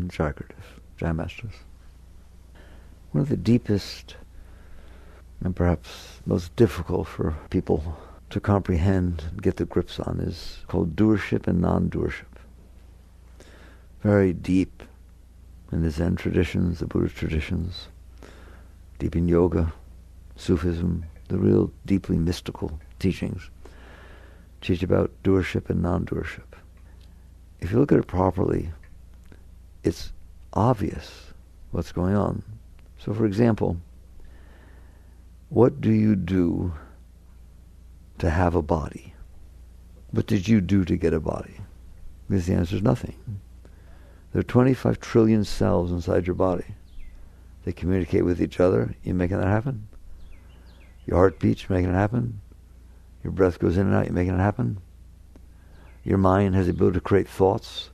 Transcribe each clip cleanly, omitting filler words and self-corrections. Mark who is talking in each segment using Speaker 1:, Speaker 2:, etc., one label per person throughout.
Speaker 1: Jai Masters. One of the deepest and perhaps most difficult for people to comprehend and get their grips on is called doership and non-doership. Very deep in the Zen traditions, the Buddhist traditions, deep in yoga, Sufism, the real deeply mystical teachings teach about doership and non-doership. If you look at it properly, it's obvious what's going on. So for example, what do you do to have a body? What did you do to get a body? Because the answer is nothing. There are 25 trillion cells inside your body. They communicate with each other. You making that happen? Your heart beats, you're making it happen? Your breath goes in and out, you're making it happen? Your mind has the ability to create thoughts.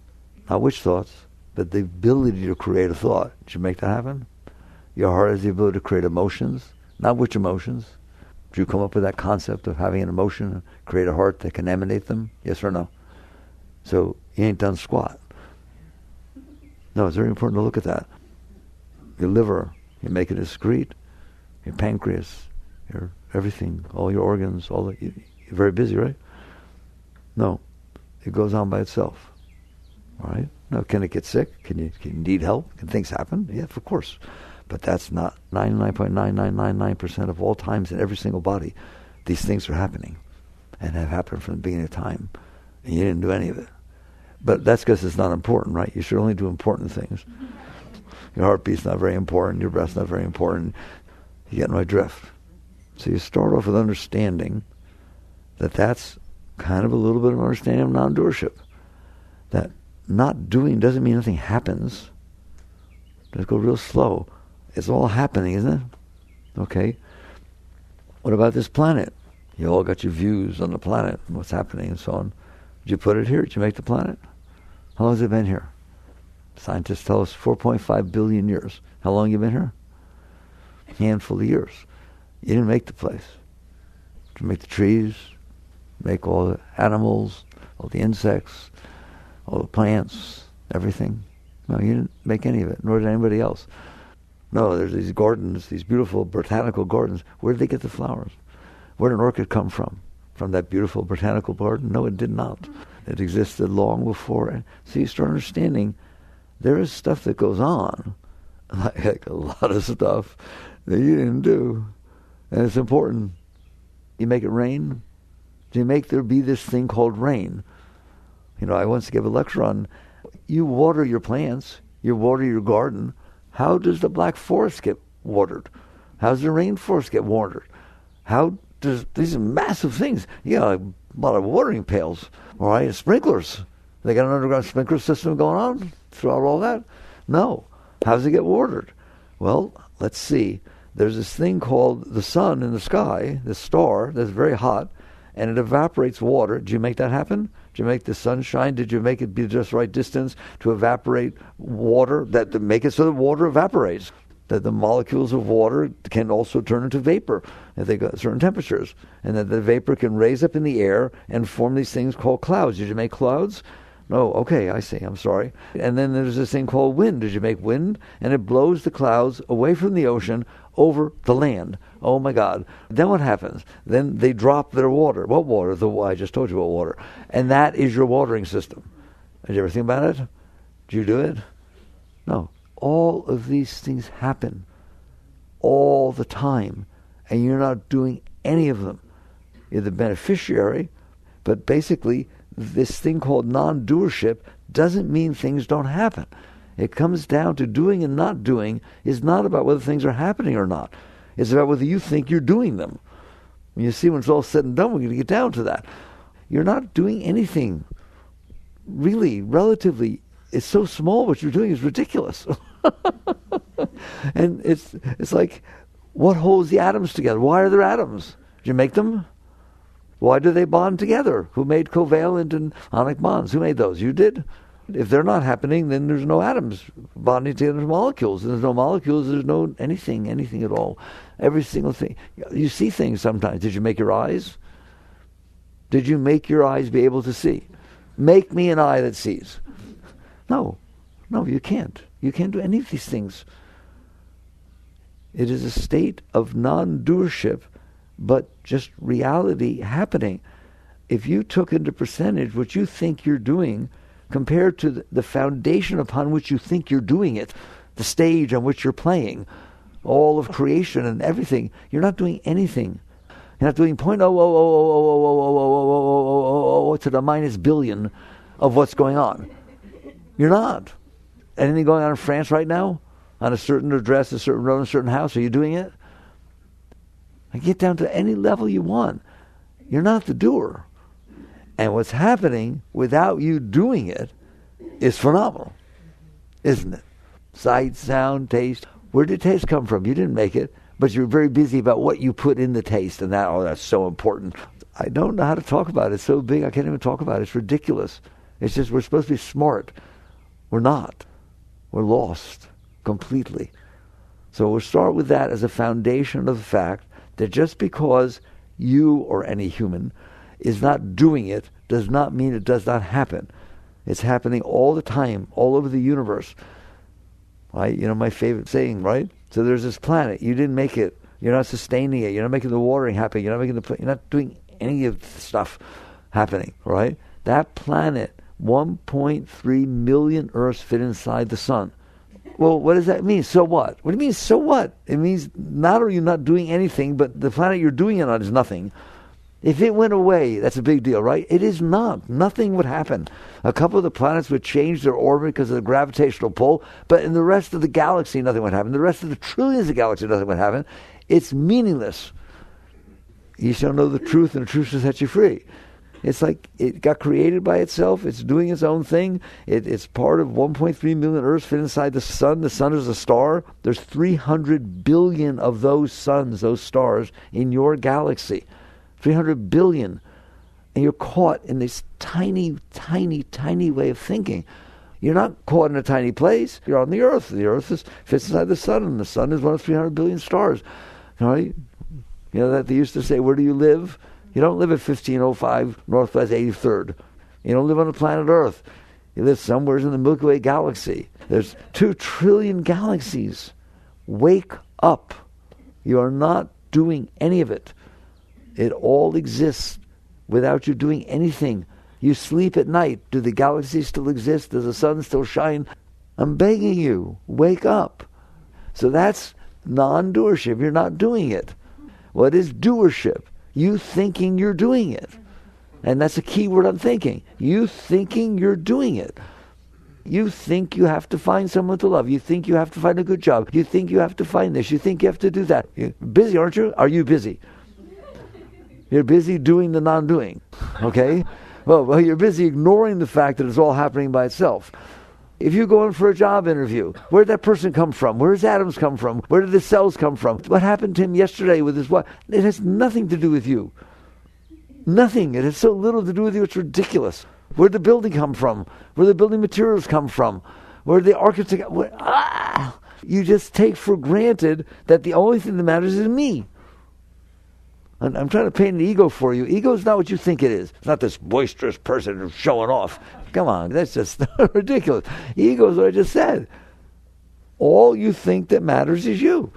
Speaker 1: Not which thoughts, but the ability to create a thought. Did you make that happen? Your heart has the ability to create emotions. Not which emotions. Did you come up with that concept of having an emotion and create a heart that can emanate them? Yes or no? So you ain't done squat. No, it's very important to look at that. Your liver, you make it excrete. Your pancreas, your everything, all your organs, you're very busy, right? No, it goes on by itself. All right? Now, can it get sick? Can you need help? Can things happen? Yeah, of course. But that's not 99.9999% of all times in every single body. These things are happening and have happened from the beginning of time. And you didn't do any of it. But that's because it's not important, right? You should only do important things. Your heartbeat's not very important. Your breath's not very important. You get my drift. So you start off with understanding that that's kind of a little bit of understanding of non-doership. That not doing doesn't mean nothing happens. Just go real slow. It's all happening, isn't it? Okay. What about this planet? You all got your views on the planet and what's happening and so on. Did you put it here? Did you make the planet? How long has it been here? Scientists tell us 4.5 billion years. How long have you been here? A handful of years. You didn't make the place. Did you make the trees? Make all the animals, all the insects, all the plants, everything? No, you didn't make any of it, nor did anybody else. No, there's these gardens, these beautiful botanical gardens. Where did they get the flowers? Where did an orchid come from? From that beautiful botanical garden? No, it did not. It existed long before. So you start understanding there is stuff that goes on, like a lot of stuff that you didn't do. And it's important. You make it rain. You make there be this thing called rain. You know, I once gave a lecture on, you water your plants, you water your garden. How does the Black Forest get watered? How does the rainforest get watered? How does these are massive things? You got a lot of watering pails, all right, and sprinklers. They got an underground sprinkler system going on throughout all that? No. How does it get watered? Well, let's see. There's this thing called the sun in the sky, this star that's very hot, and it evaporates water. Did you make that happen? Did you make the sunshine? Did you make it be just right distance to evaporate water, to make it so that water evaporates? That the molecules of water can also turn into vapor if they go at certain temperatures, and that the vapor can raise up in the air and form these things called clouds. Did you make clouds? No, okay, I see, I'm sorry. And then there's this thing called wind. Did you make wind? And it blows the clouds away from the ocean over the land. Oh my God. Then what happens? Then they drop their water. What water? I just told you what water. And that is your watering system. Did you ever think about it? Did you do it? No. All of these things happen all the time, and you're not doing any of them. You're the beneficiary, but basically this thing called non-doership doesn't mean things don't happen. It comes down to doing and not doing is not about whether things are happening or not. It's about whether you think you're doing them. When you see when it's all said and done, we're going to get down to that. You're not doing anything. Really, relatively, it's so small what you're doing is ridiculous. And it's like, what holds the atoms together? Why are there atoms? Did you make them? Why do they bond together? Who made covalent and ionic bonds? Who made those? You did? If they're not happening, then there's no atoms bonding together to molecules. There's no molecules, there's no anything at all. Every single thing. You see things sometimes. Did you make your eyes? Did you make your eyes be able to see? Make me an eye that sees. No. No, you can't. You can't do any of these things. It is a state of non-doership, but just reality happening. If you took into percentage what you think you're doing compared to the foundation upon which you think you're doing it, the stage on which you're playing, all of creation and everything, you're not doing anything. You're not doing .000000000 to the minus billion of what's going on. You're not. Anything going on in France right now? On a certain address, a certain road, a certain house, are you doing it? I get down to any level you want. You're not the doer. And what's happening without you doing it is phenomenal, isn't it? Sight, sound, taste. Where did taste come from? You didn't make it, but you're very busy about what you put in the taste, and that's so important. I don't know how to talk about it. It's so big I can't even talk about it. It's ridiculous. It's just we're supposed to be smart. We're not. We're lost completely. So we'll start with that as a foundation of the fact that just because you or any human is not doing it does not mean it does not happen. It's happening all the time, all over the universe. Right? You know my favorite saying, right? So there's this planet. You didn't make it. You're not sustaining it. You're not making the watering happen. You're not doing any of the stuff happening, right? That planet, 1.3 million Earths fit inside the sun. Well, what does that mean? So what? What do you mean, so what? It means not only you're not doing anything, but the planet you're doing it on is nothing. If it went away, that's a big deal, right? It is not. Nothing would happen. A couple of the planets would change their orbit because of the gravitational pull, but in the rest of the galaxy, nothing would happen. The rest of the trillions of galaxies, nothing would happen. It's meaningless. You shall know the truth, and the truth shall set you free. It's like it got created by itself. It's doing its own thing. It's part of 1.3 million Earths fit inside the sun. The sun is a star. There's 300 billion of those suns, those stars, in your galaxy. 300 billion. And you're caught in this tiny, tiny, tiny way of thinking. You're not caught in a tiny place. You're on the Earth. The Earth fits inside the sun, and the sun is one of 300 billion stars. All right? You know that they used to say, where do you live? You don't live at 1505 Northwest 83rd. You don't live on the planet Earth. You live somewhere in the Milky Way galaxy. There's 2 trillion galaxies. Wake up. You are not doing any of it. It all exists without you doing anything. You sleep at night. Do the galaxies still exist? Does the sun still shine? I'm begging you, wake up. So that's non-doership. You're not doing it. What is doership? You thinking you're doing it. And that's a key word on thinking. You thinking you're doing it. You think you have to find someone to love. You think you have to find a good job. You think you have to find this. You think you have to do that. You're busy, aren't you? Are you busy? You're busy doing the non-doing. Okay? Well, you're busy ignoring the fact that it's all happening by itself. If you go in for a job interview, where did that person come from? Where does atoms come from? Where did the cells come from? What happened to him yesterday with his wife? It has nothing to do with you. Nothing. It has so little to do with you, it's ridiculous. Where did the building come from? Where did the building materials come from? Where did the architect... You just take for granted that the only thing that matters is me. I'm trying to paint an ego for you. Ego is not what you think it is. It's not this boisterous person who's showing off. Come on, that's just ridiculous. Ego is what I just said. All you think that matters is you.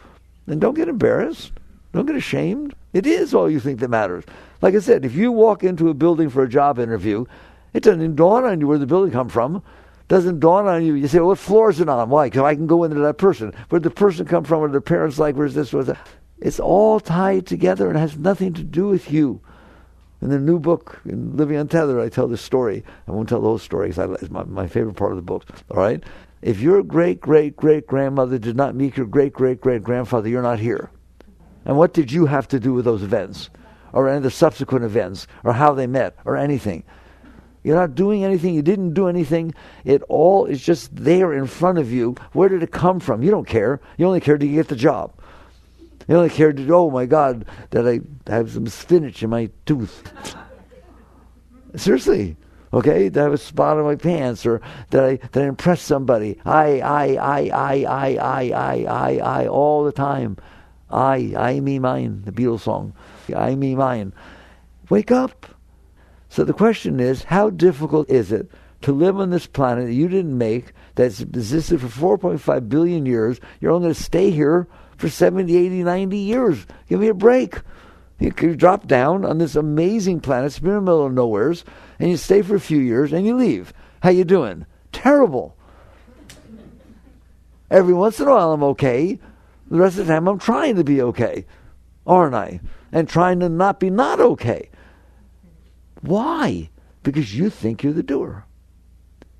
Speaker 1: And don't get embarrassed. Don't get ashamed. It is all you think that matters. Like I said, if you walk into a building for a job interview, it doesn't dawn on you where the building come from. It doesn't dawn on you. You say, well, what floor is it on? Why? Because I can go into that person. Where did the person come from? Where their parents like? Where's this? Where's that? It's all tied together and has nothing to do with you. In the new book, in Living Untethered, I tell this story. I won't tell the whole story because it's my favorite part of the book. All right? If your great-great-great-grandmother did not meet your great-great-great-grandfather, you're not here. And what did you have to do with those events? Or any of the subsequent events? Or how they met? Or anything? You're not doing anything. You didn't do anything. It all is just there in front of you. Where did it come from? You don't care. You only care to get the job. You only care to, oh my God, that I have some spinach in my tooth. Seriously. Okay? That I have a spot on my pants, or that I impress somebody. I, all the time. I, me, mine, the Beatles song. I, me, mine. Wake up. So the question is, how difficult is it to live on this planet that you didn't make, that's existed for 4.5 billion years. You're only going to stay here for 70, 80, 90 years. Give me a break. You drop down on this amazing planet, spin in the middle of nowheres, and you stay for a few years, and you leave. How you doing? Terrible. Every once in a while I'm okay. The rest of the time I'm trying to be okay, aren't I? And trying to not be not okay. Why? Because you think you're the doer.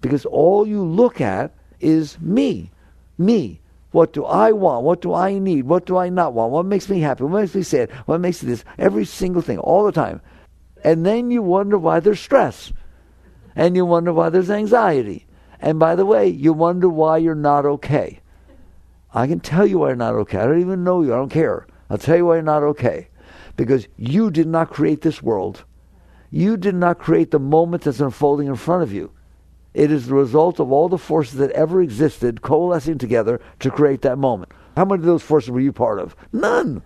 Speaker 1: Because all you look at is me. Me. What do I want? What do I need? What do I not want? What makes me happy? What makes me sad? What makes me this? Every single thing, all the time. And then you wonder why there's stress. And you wonder why there's anxiety. And by the way, you wonder why you're not okay. I can tell you why you're not okay. I don't even know you. I don't care. I'll tell you why you're not okay. Because you did not create this world. You did not create the moment that's unfolding in front of you. It is the result of all the forces that ever existed coalescing together to create that moment. How many of those forces were you part of? None.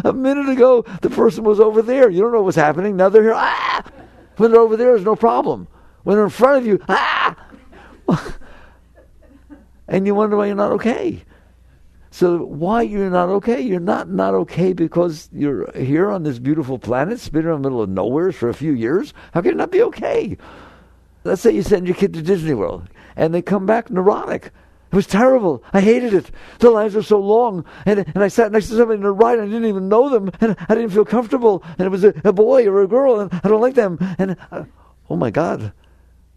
Speaker 1: A minute ago, the person was over there. You don't know what's happening. Now they're here. Ah! When they're over there, there's no problem. When they're in front of you, ah! And you wonder why you're not okay. So why you're not okay? You're not okay because you're here on this beautiful planet, spinning in the middle of nowhere for a few years. How can you not be okay? Let's say you send your kid to Disney World, and they come back neurotic. It was terrible. I hated it. The lines were so long, and I sat next to somebody in the ride, and I didn't even know them, and I didn't feel comfortable, and it was a boy or a girl, and I don't like them. And oh my God,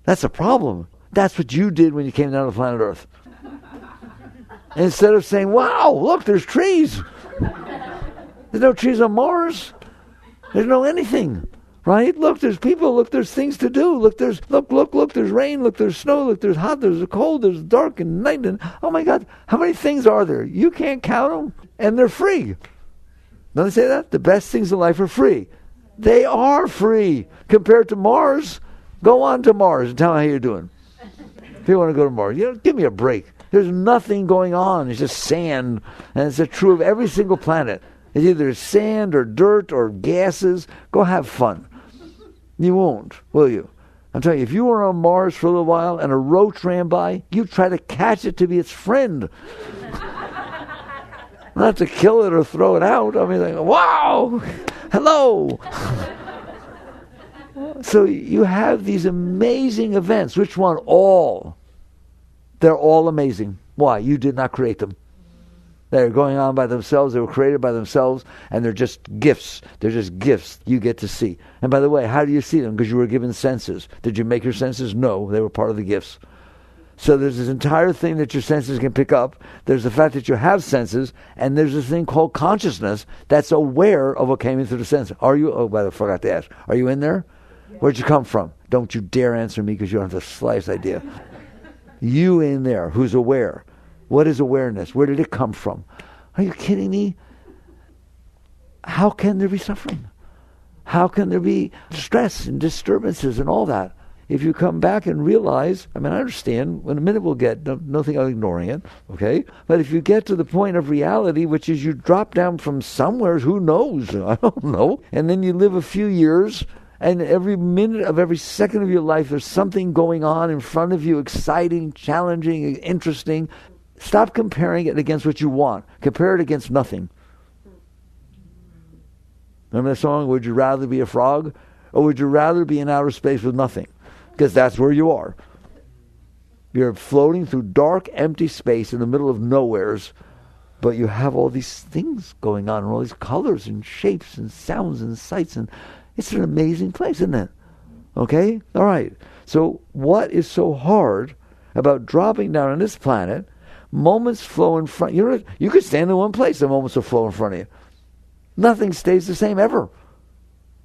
Speaker 1: that's a problem. That's what you did when you came down to planet Earth. Instead of saying, wow, look, there's trees. There's no trees on Mars. There's no anything. Right? Look, there's people. Look, there's things to do. Look, there's rain. Look, there's snow. Look, there's hot. There's cold. There's dark and night. And oh my God, how many things are there? You can't count them, and they're free. Don't they say that? The best things in life are free. They are free compared to Mars. Go on to Mars and tell me how you're doing. If you want to go to Mars, give me a break. There's nothing going on. It's just sand, and it's true of every single planet. It's either sand or dirt or gases. Go have fun. You won't, will you? I'm telling you, if you were on Mars for a little while and a roach ran by, you'd try to catch it to be its friend. Not to kill it or throw it out. I mean, like, wow, hello. So you have these amazing events. Which one? All. They're all amazing. Why? You did not create them. They're going on by themselves. They were created by themselves, and they're just gifts. They're just gifts you get to see. And by the way, how do you see them? Because you were given senses. Did you make your senses? No, they were part of the gifts. So there's this entire thing that your senses can pick up. There's the fact that you have senses, and there's this thing called consciousness that's aware of what came in through the senses. Are you? Oh, by the way, I forgot to ask. Are you in there? Yeah. Where'd you come from? Don't you dare answer me because you don't have the slightest idea. You in there, who's aware. What is awareness? Where did it come from? Are you kidding me? How can there be suffering? How can there be stress and disturbances and all that? If you come back and realize, I understand, in a minute we'll get, nothing I'm ignoring it, okay? But if you get to the point of reality, which is you drop down from somewhere, who knows? I don't know. And then you live a few years, and every minute of every second of your life, there's something going on in front of you, exciting, challenging, interesting. Stop comparing it against what you want. Compare it against nothing. Remember that song, Would You Rather Be a Frog? Or would you rather be in outer space with nothing? Because that's where you are. You're floating through dark, empty space in the middle of nowheres, but you have all these things going on, and all these colors and shapes and sounds and sights, and it's an amazing place, isn't it? Okay? All right. So what is so hard about dropping down on this planet? Moments flow in front. You could stand in one place, and moments will flow in front of you. Nothing stays the same ever.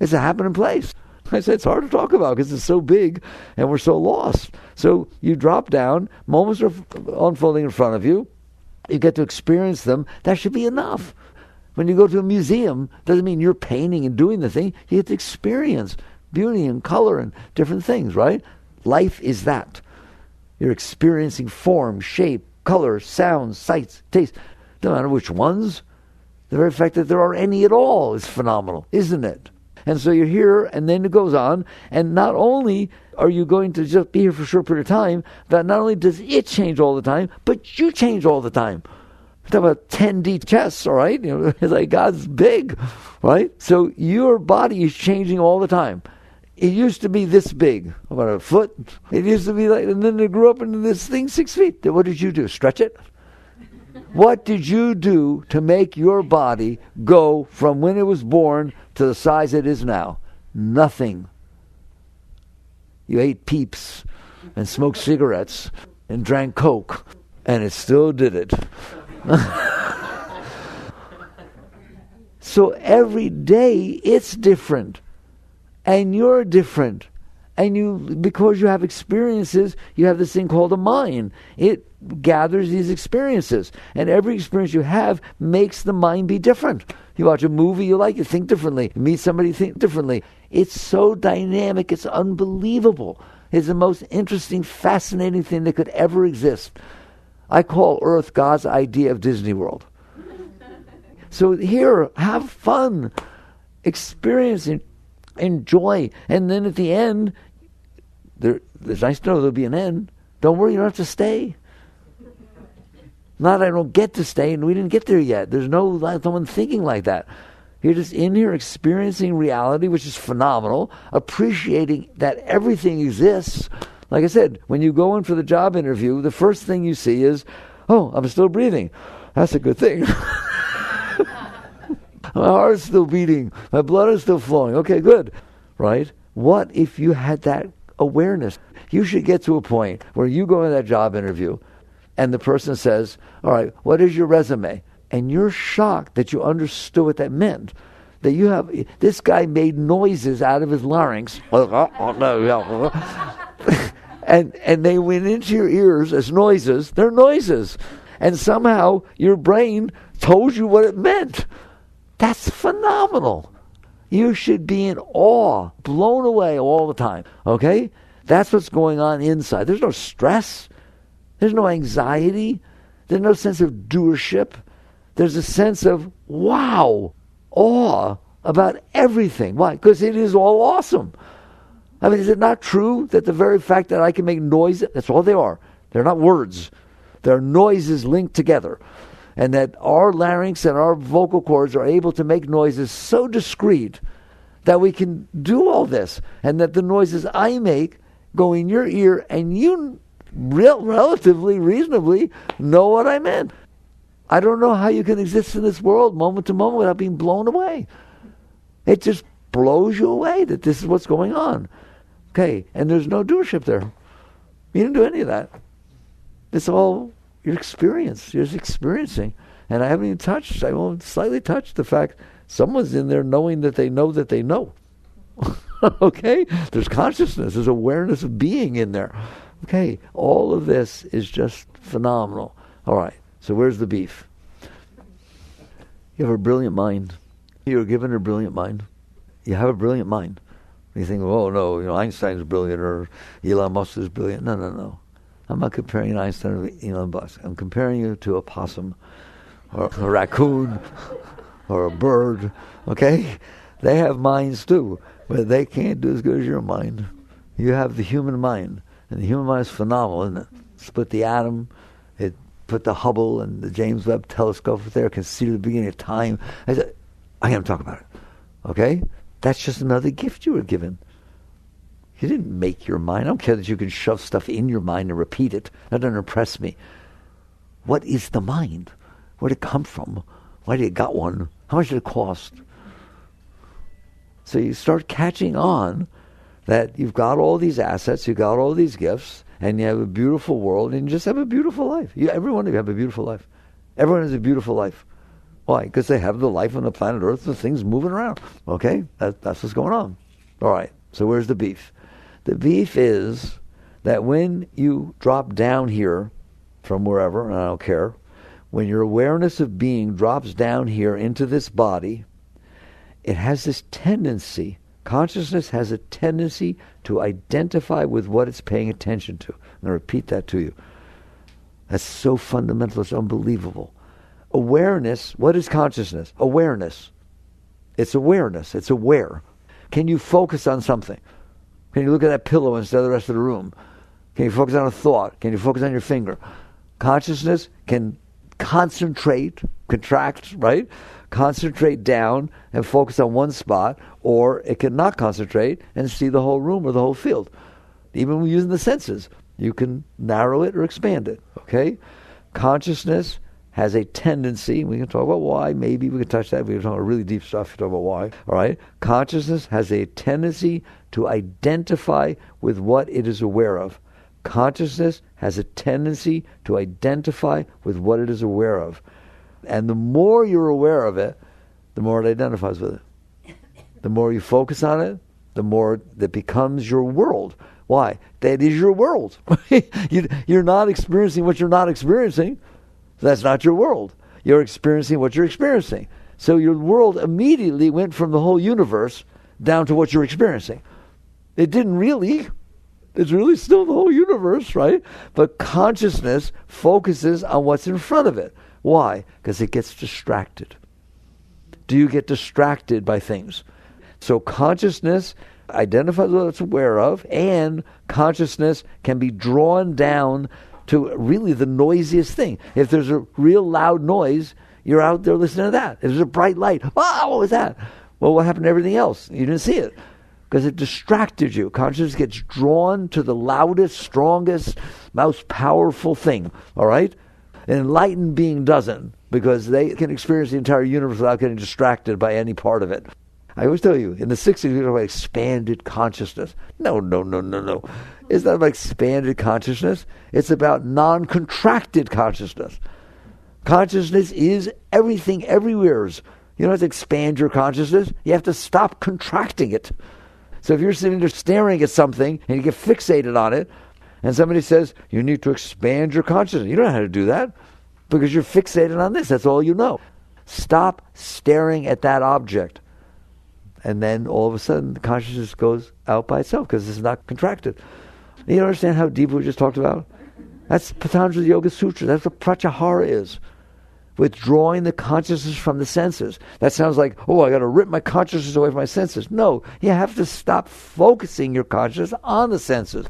Speaker 1: It's a happening place. I said it's hard to talk about because it's so big and we're so lost. So you drop down, moments are unfolding in front of you. You get to experience them. That should be enough. When you go to a museum, doesn't mean you're painting and doing the thing. You get to experience beauty and color and different things, right? Life is that. You're experiencing form, shape, color, sounds, sights, taste. No matter which ones. The very fact that there are any at all is phenomenal, isn't it? And so you're here, and then it goes on, and not only are you going to just be here for a short period of time that not only does it change all the time, but you change all the time? Talk about 10D chess, all right? It's like God's big, right? So your body is changing all the time. It used to be this big, about a foot. It used to be like, and then it grew up into this thing 6 feet. What did you do? Stretch it? What did you do to make your body go from when it was born to the size it is now? Nothing. You ate Peeps and smoked cigarettes and drank Coke, and it still did it. So every day it's different, and you're different, and because you have experiences, you have this thing called a mind. It gathers these experiences, and every experience you have makes the mind be different. You watch a movie you like, you think differently. You meet somebody, you think differently. It's so dynamic, it's unbelievable. It's the most interesting, fascinating thing that could ever exist. I call Earth God's idea of Disney World. So here, have fun, experience, enjoy, and then at the end, there's nice to know there'll be an end. Don't worry, you don't have to stay. Not I don't get to stay, and we didn't get there yet. There's no someone thinking like that. You're just in here experiencing reality, which is phenomenal, appreciating that everything exists. Like I said, when you go in for the job interview, the first thing you see is, oh, I'm still breathing. That's a good thing. My heart's still beating. My blood is still flowing. Okay, good. Right? What if you had that awareness? You should get to a point where you go in that job interview and the person says, all right, what is your resume? And you're shocked that you understood what that meant. That you have, this guy made noises out of his larynx. And they went into your ears as noises. They're noises. And somehow your brain told you what it meant. That's phenomenal. You should be in awe, blown away all the time. Okay? That's what's going on inside. There's no stress. There's no anxiety. There's no sense of doership. There's a sense of, wow, awe about everything. Why? Because it is all awesome. I mean, is it not true that the very fact that I can make noise, that's all they are. They're not words. They're noises linked together. And that our larynx and our vocal cords are able to make noises so discrete that we can do all this. And that the noises I make go in your ear and you relatively, reasonably know what I meant. I don't know how you can exist in this world moment to moment without being blown away. It just blows you away that this is what's going on. Okay, and there's no doership there. You didn't do any of that. It's all your experience. You're just experiencing. And I haven't even touched, I won't slightly touch the fact someone's in there knowing that they know that they know. Okay? There's consciousness. There's awareness of being in there. Okay? All of this is just phenomenal. All right. So where's the beef? You have a brilliant mind. You're given a brilliant mind. You have a brilliant mind. You think, oh no, Einstein's brilliant or Elon Musk is brilliant. No. I'm not comparing Einstein with Elon Musk. I'm comparing you to a possum or a raccoon or a bird. Okay? They have minds too, but they can't do as good as your mind. You have the human mind, and the human mind is phenomenal, isn't it? Split the atom. It put the Hubble and the James Webb telescope there, can see the beginning of time. I can't talk about it. Okay? That's just another gift you were given. You didn't make your mind. I don't care that you can shove stuff in your mind and repeat it. That doesn't impress me. What is the mind? Where did it come from? Why did you got one? How much did it cost? So you start catching on that you've got all these assets, you've got all these gifts, and you have a beautiful world, and you just have a beautiful life. Every one of you have a beautiful life. Everyone has a beautiful life. Why? Because they have the life on the planet Earth, the things moving around. Okay? That's what's going on. All right. So where's the beef? The beef is that when you drop down here from wherever, and I don't care, when your awareness of being drops down here into this body, it has this tendency, consciousness has a tendency to identify with what it's paying attention to. I'm going to repeat that to you. That's so fundamental, it's unbelievable. Awareness, what is consciousness? Awareness. It's awareness, it's aware. Can you focus on something? Can you look at that pillow instead of the rest of the room? Can you focus on a thought? Can you focus on your finger? Consciousness can concentrate, contract, right? Concentrate down and focus on one spot, or it can not concentrate and see the whole room or the whole field. Even when using the senses, you can narrow it or expand it, okay? Consciousness has a tendency, we can talk about why, maybe we can touch that, we can talk about really deep stuff, you talk about why, all right? Consciousness has a tendency to identify with what it is aware of. Consciousness has a tendency to identify with what it is aware of. And the more you're aware of it, the more it identifies with it. The more you focus on it, the more that becomes your world. Why? That is your world. You're not experiencing what you're not experiencing. That's not your world. You're experiencing what you're experiencing. So your world immediately went from the whole universe down to what you're experiencing. It didn't really. It's really still the whole universe, right? But consciousness focuses on what's in front of it. Why? Because it gets distracted. Do you get distracted by things? So consciousness identifies what it's aware of, and consciousness can be drawn down to really the noisiest thing. If there's a real loud noise, you're out there listening to that. If there's a bright light, what was that? Well, what happened to everything else? You didn't see it because it distracted you. Consciousness gets drawn to the loudest, strongest, most powerful thing, all right? An enlightened being doesn't, because they can experience the entire universe without getting distracted by any part of it. I always tell you, in the 60s, we talk about expanded consciousness. No. It's not about expanded consciousness. It's about non-contracted consciousness. Consciousness is everything, everywhere. You don't have to expand your consciousness. You have to stop contracting it. So if you're sitting there staring at something and you get fixated on it, and somebody says, you need to expand your consciousness. You don't know how to do that because you're fixated on this. That's all you know. Stop staring at that object. And then all of a sudden, the consciousness goes out by itself because it's not contracted. You understand how deep we just talked about? That's Patanjali Yoga Sutra. That's what pratyahara is. Withdrawing the consciousness from the senses. That sounds like, I got to rip my consciousness away from my senses. No, you have to stop focusing your consciousness on the senses.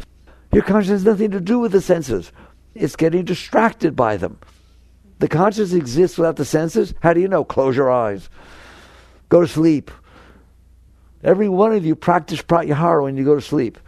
Speaker 1: Your consciousness has nothing to do with the senses. It's getting distracted by them. The consciousness exists without the senses. How do you know? Close your eyes. Go to sleep. Every one of you practice pratyahara when you go to sleep.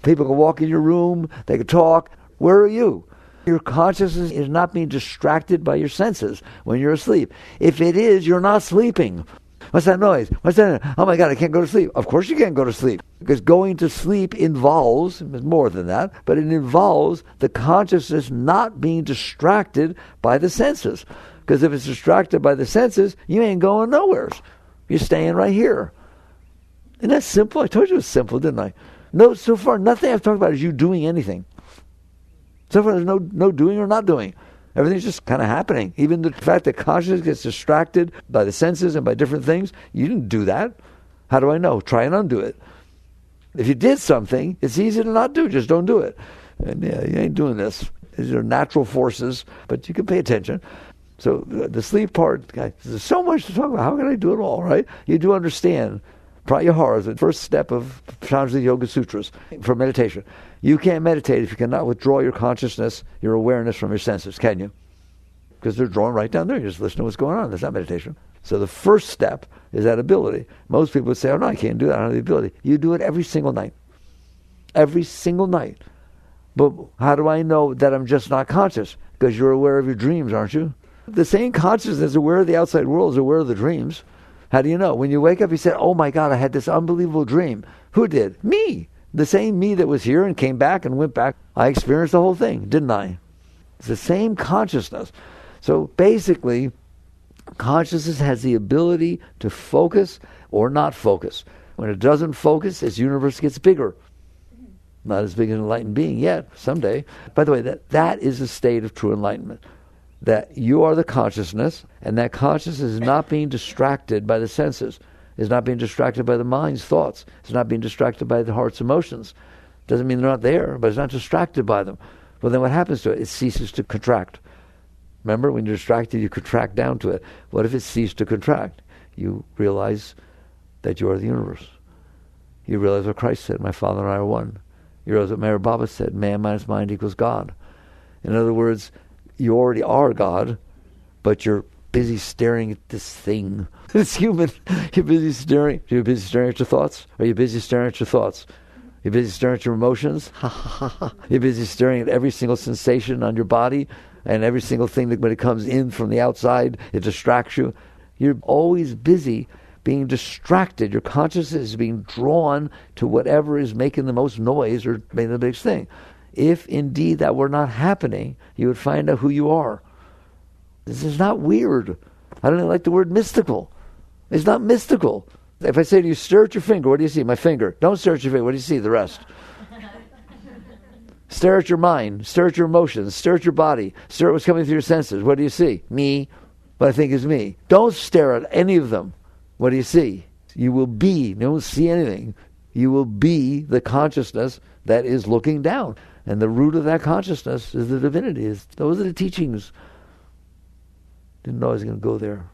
Speaker 1: People can walk in your room, they can talk. Where are you? Your consciousness is not being distracted by your senses when you're asleep. If it is, you're not sleeping. What's that noise? What's that? Oh my God, I can't go to sleep. Of course you can't go to sleep. Because going to sleep involves, more than that, but it involves the consciousness not being distracted by the senses. Because if it's distracted by the senses, you ain't going nowhere. You're staying right here. Isn't that simple? I told you it was simple, didn't I? No, so far nothing I've talked about is you doing anything. So far there's no doing or not doing. Everything's just kind of happening. Even the fact that consciousness gets distracted by the senses and by different things, you didn't do that. How do I know? Try and undo it. If you did something, it's easy to not do. Just don't do it. And yeah, you ain't doing this. These are natural forces, but you can pay attention. So the sleep part, guys, there's so much to talk about. How can I do it all, right? You do understand. Pratyahara is the first step of Patanjali Yoga Sutras for meditation. You can't meditate if you cannot withdraw your consciousness, your awareness from your senses, can you? Because they're drawn right down there. You just listen to what's going on. That's not meditation. So the first step is that ability. Most people would say, no, I can't do that. I don't have the ability. You do it every single night. Every single night. But how do I know that I'm just not conscious? Because you're aware of your dreams, aren't you? The same consciousness aware of the outside world is aware of the dreams. How do you know? When you wake up, you say, oh my God, I had this unbelievable dream. Who did? Me. The same me that was here and came back and went back. I experienced the whole thing, didn't I? It's the same consciousness. So basically, consciousness has the ability to focus or not focus. When it doesn't focus, its universe gets bigger. Not as big as an enlightened being yet, someday. By the way, that is a state of true enlightenment. That you are the consciousness, and that consciousness is not being distracted by the senses, is not being distracted by the mind's thoughts, it's not being distracted by the heart's emotions. Doesn't mean they're not there, but it's not distracted by them. Well, then what happens to it? It ceases to contract. Remember, when you're distracted, you contract down to it. What if it ceased to contract? You realize that you are the universe. You realize what Christ said, my Father and I are one. You realize what Meher Baba said, man minus mind equals God. In other words, you already are God, but you're busy staring at this thing. This human. You're busy staring. You're busy staring at your thoughts? Are you busy staring at your thoughts? You're busy staring at your emotions? You're busy staring at every single sensation on your body and every single thing that when it comes in from the outside, it distracts you. You're always busy being distracted. Your consciousness is being drawn to whatever is making the most noise or making the biggest thing. If indeed that were not happening, you would find out who you are. This is not weird. I don't even like the word mystical. It's not mystical. If I say to you, stare at your finger, what do you see? My finger. Don't stare at your finger. What do you see? The rest. Stare at your mind. Stare at your emotions. Stare at your body. Stare at what's coming through your senses. What do you see? Me. What I think is me. Don't stare at any of them. What do you see? You will be. You don't see anything. You will be the consciousness that is looking down. And the root of that consciousness is the divinity. Those are the teachings. Didn't know I was going to go there.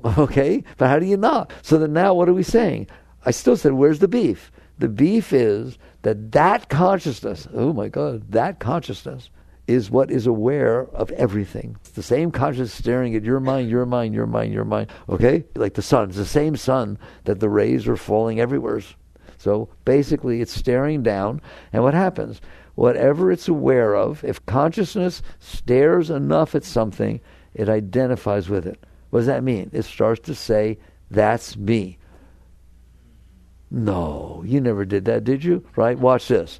Speaker 1: Okay? But how do you not? So then now what are we saying? I still said, where's the beef? The beef is that consciousness, oh my God, that consciousness is what is aware of everything. It's the same consciousness staring at your mind, your mind, your mind, your mind. Okay? Like the sun. It's the same sun that the rays are falling everywhere. So basically it's staring down. And what happens? Whatever it's aware of, if consciousness stares enough at something, it identifies with it. What does that mean? It starts to say, that's me. No, you never did that, did you? Right? Watch this.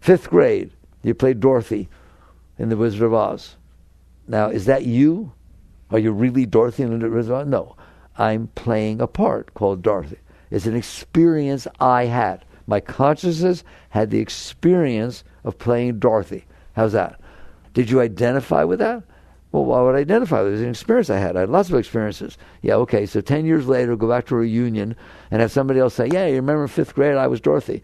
Speaker 1: 5th grade, you played Dorothy in The Wizard of Oz. Now, is that you? Are you really Dorothy in The Wizard of Oz? No. I'm playing a part called Dorothy. It's an experience I had. My consciousness had the experience of playing Dorothy. How's that? Did you identify with that? Well, why would I identify with it? It was an experience I had. I had lots of experiences. Yeah, okay, so 10 years later, go back to a reunion and have somebody else say, yeah, you remember in 5th grade, I was Dorothy.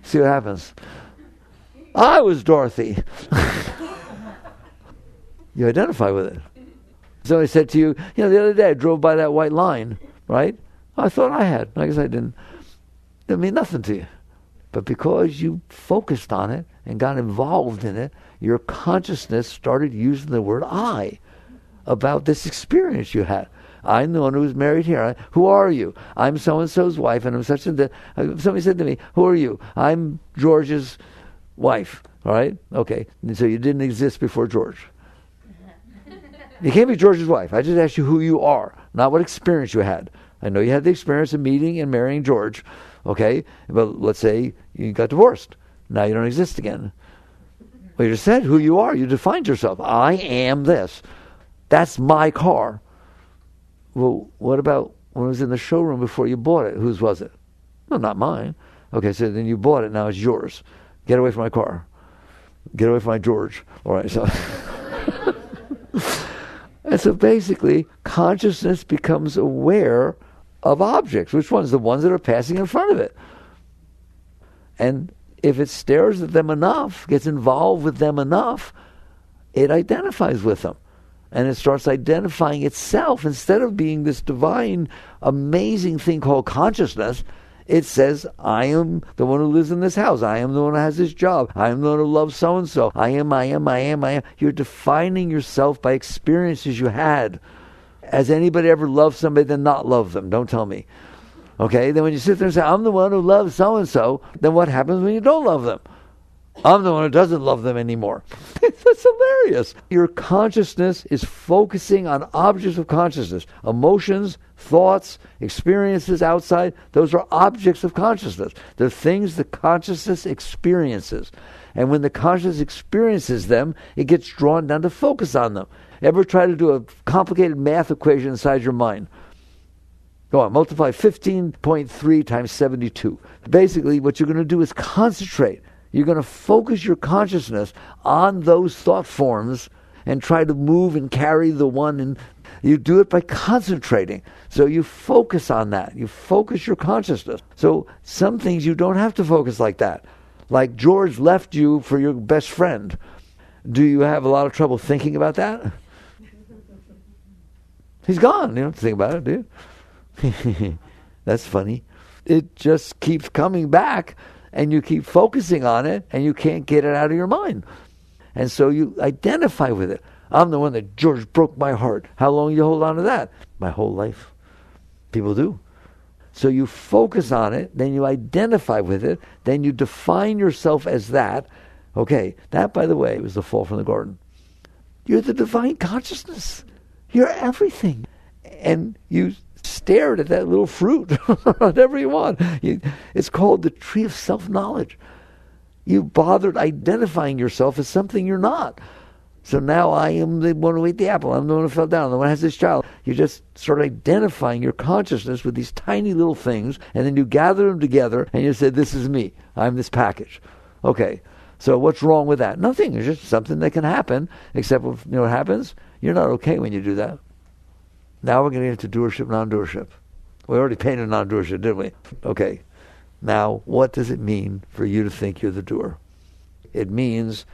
Speaker 1: See what happens. I was Dorothy. You identify with it. Somebody said to you, the other day I drove by that white line, right? I thought I had. I guess I didn't. It mean nothing to you. But because you focused on it and got involved in it, your consciousness started using the word I about this experience you had. I'm the one who was married here. Who are you? I'm so-and-so's wife, and I'm such and that. Somebody said to me, who are you? I'm George's wife. All right? Okay. And so you didn't exist before George. You can't be George's wife. I just asked you who you are, not what experience you had. I know you had the experience of meeting and marrying George. Okay? But let's say you got divorced. Now you don't exist again. Well, you just said who you are. You defined yourself. I am this. That's my car. Well, what about when it was in the showroom before you bought it? Whose was it? No, not mine. Okay, so then you bought it. Now it's yours. Get away from my car. Get away from my George. All right, so... And so basically, consciousness becomes aware of objects. Which ones? The ones that are passing in front of it. And if it stares at them enough, gets involved with them enough, it identifies with them. And it starts identifying itself. Instead of being this divine, amazing thing called consciousness, it says, I am the one who lives in this house. I am the one who has this job. I am the one who loves so-and-so. I am. You're defining yourself by experiences you had. Has anybody ever loved somebody then not love them? Don't tell me. Okay? Then when you sit there and say, I'm the one who loves so-and-so, then what happens when you don't love them? I'm the one who doesn't love them anymore. That's hilarious. Your consciousness is focusing on objects of consciousness. Emotions, thoughts, experiences outside, those are objects of consciousness. They're things the consciousness experiences. And when the consciousness experiences them, it gets drawn down to focus on them. Ever try to do a complicated math equation inside your mind? Go on, multiply 15.3 times 72. Basically, what you're going to do is concentrate. You're going to focus your consciousness on those thought forms and try to move and carry the one. And you do it by concentrating. So you focus on that. You focus your consciousness. So some things you don't have to focus like that. Like George left you for your best friend. Do you have a lot of trouble thinking about that? He's gone. You don't have to think about it, do you? That's funny. It just keeps coming back, and you keep focusing on it, and you can't get it out of your mind. And so you identify with it. I'm the one that George broke my heart. How long you hold on to that? My whole life. People do. So you focus on it, then you identify with it, then you define yourself as that. Okay, that, by the way, was the fall from the garden. You're the divine consciousness. You're everything. And you stared at that little fruit, whatever you want. It's called the tree of self-knowledge. You bothered identifying yourself as something you're not. So now I am the one who ate the apple. I'm the one who fell down. I'm the one who has this child. You just start identifying your consciousness with these tiny little things, and then you gather them together, and you say, this is me. I'm this package. Okay, so what's wrong with that? Nothing. It's just something that can happen, except you know what happens? You're not okay when you do that. Now we're going to get into doership, non-doership. We already painted non-doership, didn't we? Okay. Now, what does it mean for you to think you're the doer? It means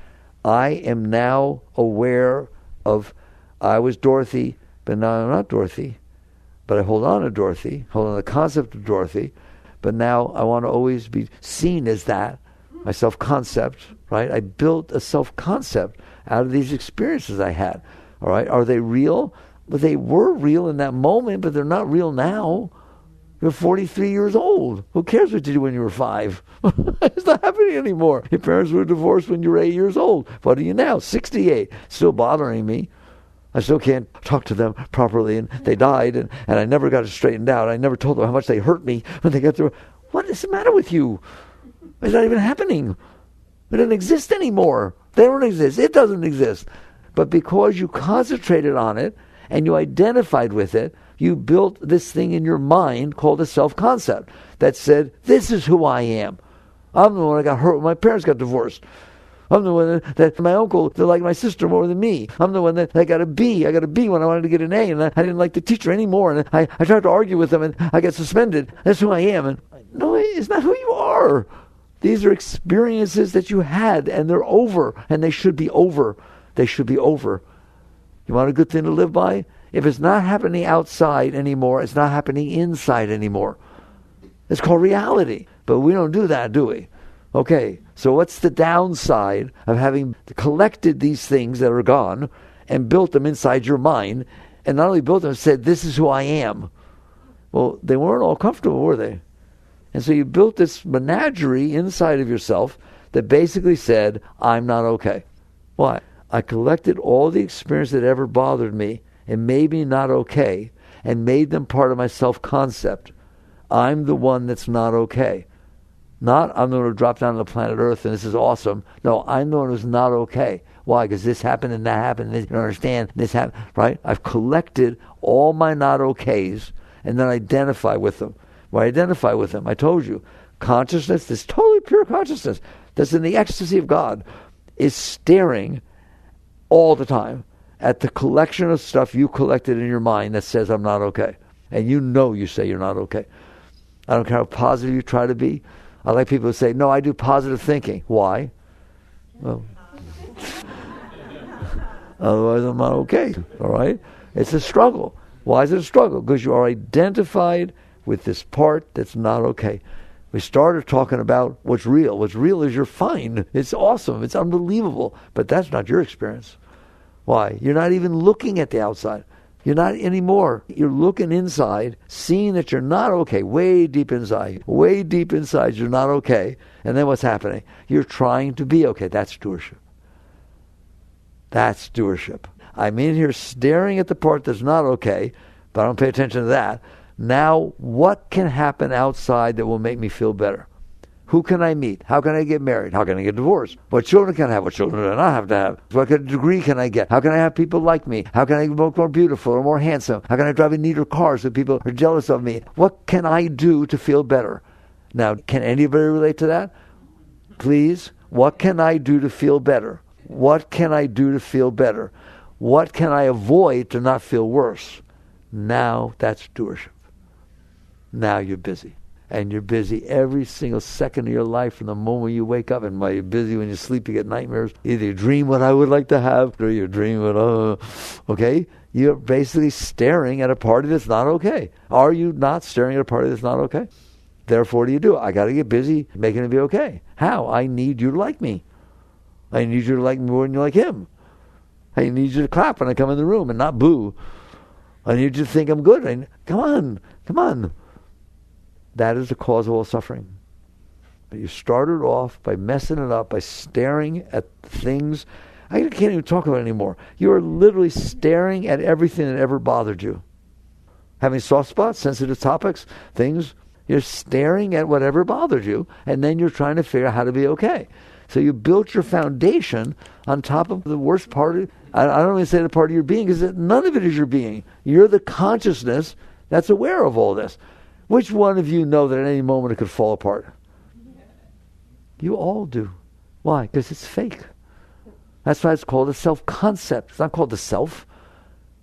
Speaker 1: I am now aware of, I was Dorothy, but now I'm not Dorothy. But I hold on to Dorothy, hold on to the concept of Dorothy, but now I want to always be seen as that, my self-concept, right? I built a self-concept out of these experiences I had, all right? Are they real? Well, they were real in that moment, but they're not real now. You're 43 years old. Who cares what you did when you were 5? It's not happening anymore. Your parents were divorced when you were 8 years old. What are you now? 68. Still bothering me. I still can't talk to them properly, and they died, and I never got it straightened out. I never told them how much they hurt me when they got through. What is the matter with you? It's not even happening. It doesn't exist anymore. They don't exist. It doesn't exist. But because you concentrated on it, and you identified with it, you built this thing in your mind called a self-concept that said, this is who I am. I'm the one that got hurt when my parents got divorced. I'm the one that my uncle liked my sister more than me. I'm the one that got a B. I got a B when I wanted to get an A, and I didn't like the teacher anymore. And I tried to argue with them, and I got suspended. That's who I am. And no, it's not who you are. These are experiences that you had, and they're over, and they should be over. They should be over. You want a good thing to live by? If it's not happening outside anymore, it's not happening inside anymore. It's called reality. But we don't do that, do we? Okay, so what's the downside of having collected these things that are gone and built them inside your mind, and not only built them, and said, this is who I am? Well, they weren't all comfortable, were they? And so you built this menagerie inside of yourself that basically said, I'm not okay. Why? I collected all the experience that ever bothered me and made me not okay and made them part of my self-concept. I'm the one that's not okay. Not, I'm the one who dropped down to the planet Earth and this is awesome. No, I'm the one who's not okay. Why? Because this happened and that happened. And you don't understand. This happened, right? I've collected all my not okays and then identify with them. Well, I identify with them. I told you. Consciousness, this totally pure consciousness that's in the ecstasy of God, is staring all the time at the collection of stuff you collected in your mind that says I'm not okay. And you say you're not okay. I don't care how positive you try to be. I like people who say, no, I do positive thinking. Why? Well, otherwise I'm not okay. All right? It's a struggle. Why is it a struggle? Because you are identified with this part that's not okay. We started talking about what's real. What's real is you're fine. It's awesome. It's unbelievable. But that's not your experience. Why? You're not even looking at the outside. You're not anymore. You're looking inside, seeing that you're not okay, way deep inside. Way deep inside, you're not okay. And then what's happening? You're trying to be okay. That's doership. That's doership. I'm in here staring at the part that's not okay, but I don't pay attention to that. Now, what can happen outside that will make me feel better? Who can I meet? How can I get married? How can I get divorced? What children can I have? What children do I not have to have? What kind of degree can I get? How can I have people like me? How can I look more beautiful or more handsome? How can I drive in neater cars so people are jealous of me? What can I do to feel better? Now, can anybody relate to that? Please, what can I do to feel better? What can I do to feel better? What can I avoid to not feel worse? Now that's doership. Now you're busy. And you're busy every single second of your life from the moment you wake up. And while you're busy when you sleep, you get nightmares. Either you dream what I would like to have, or you dream what, okay? You're basically staring at a party that's not okay. Are you not staring at a party that's not okay? Therefore, what do you do? I got to get busy making it be okay. How? I need you to like me. I need you to like me more than you like him. I need you to clap when I come in the room and not boo. I need you to think I'm good. Come on. That is the cause of all suffering. But you started off by messing it up, by staring at things. I can't even talk about it anymore. You are literally staring at everything that ever bothered you. Having soft spots, sensitive topics, things, you're staring at whatever bothered you, and then you're trying to figure out how to be okay. So you built your foundation on top of the worst part of, I don't even say the part of your being, because none of it is your being. You're the consciousness that's aware of all this. Which one of you know that at any moment it could fall apart? You all do. Why? Because it's fake. That's why it's called a self-concept. It's not called the self.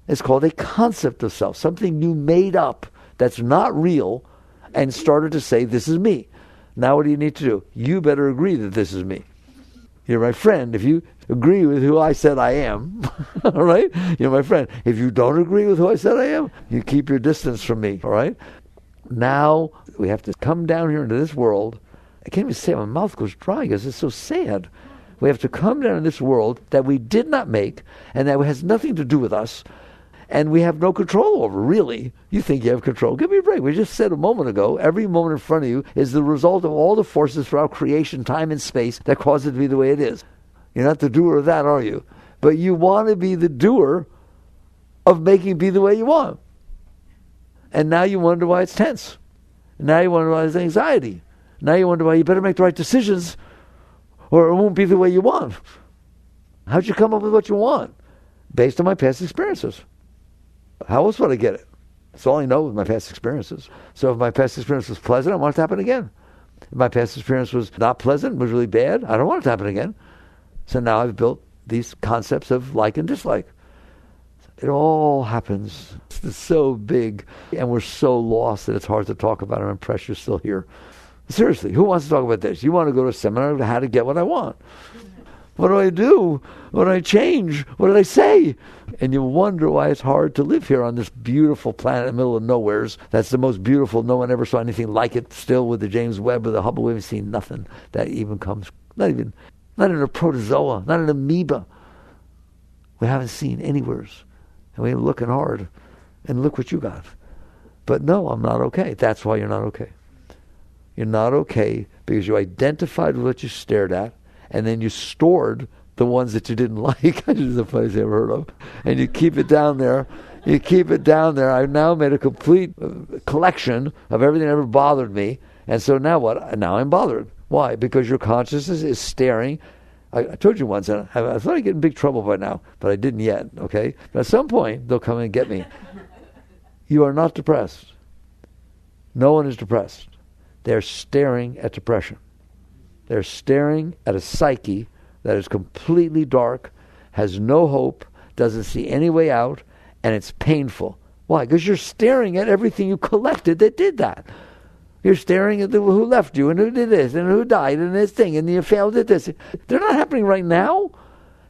Speaker 1: It's called a concept of self. Something you made up that's not real and started to say, this is me. Now what do you need to do? You better agree that this is me. You're my friend. If you agree with who I said I am, all right? You're my friend. If you don't agree with who I said I am, you keep your distance from me, all right? Now we have to come down here into this world. I can't even say it. My mouth goes dry because it's so sad. We have to come down in this world that we did not make and that has nothing to do with us and we have no control over, really. You think you have control. Give me a break. We just said a moment ago, every moment in front of you is the result of all the forces throughout creation, time and space that cause it to be the way it is. You're not the doer of that, are you? But you want to be the doer of making it be the way you want. And now you wonder why it's tense. Now you wonder why there's anxiety. Now you wonder why you better make the right decisions or it won't be the way you want. How'd you come up with what you want? Based on my past experiences. How else would I get it? That's all I know with my past experiences. So if my past experience was pleasant, I want it to happen again. If my past experience was not pleasant, was really bad, I don't want it to happen again. So now I've built these concepts of like and dislike. It all happens. It's so big, and we're so lost that it's hard to talk about it. I'm impressed you're still here. Seriously, who wants to talk about this? You want to go to a seminar on how to get what I want. What do I do? What do I change? What did I say? And you wonder why it's hard to live here on this beautiful planet in the middle of nowheres. That's the most beautiful. No one ever saw anything like it. Still with the James Webb, with the Hubble, we haven't seen nothing that even comes, not in a protozoa, not an amoeba. We haven't seen anywheres. And we're looking hard. And look what you got. But no, I'm not okay. That's why you're not okay. You're not okay because you identified with what you stared at, and then you stored the ones that you didn't like. This is the funniest thing I've ever heard of. And you keep it down there. You keep it down there. I've now made a complete collection of everything that ever bothered me. And so now what? Now I'm bothered. Why? Because your consciousness is staring. I told you once, and I thought I'd get in big trouble by now, but I didn't yet, okay? But at some point, they'll come and get me. You are not depressed. No one is depressed. They're staring at depression. They're staring at a psyche that is completely dark, has no hope, doesn't see any way out, and it's painful. Why? Because you're staring at everything you collected that did that. You're staring at who left you, and who did this, and who died, and this thing, and you failed at this. They're not happening right now.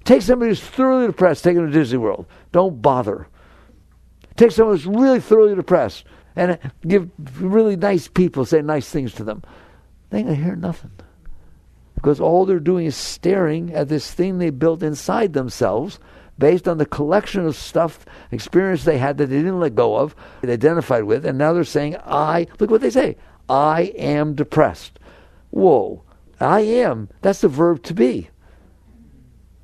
Speaker 1: Take somebody who's thoroughly depressed, take them to Disney World. Don't bother. Take someone who's really thoroughly depressed, and give really nice people, say nice things to them. They ain't going to hear nothing. Because all they're doing is staring at this thing they built inside themselves based on the collection of stuff, experience they had that they didn't let go of, they identified with, and now they're saying, look what they say, I am depressed. Whoa, I am, that's the verb to be.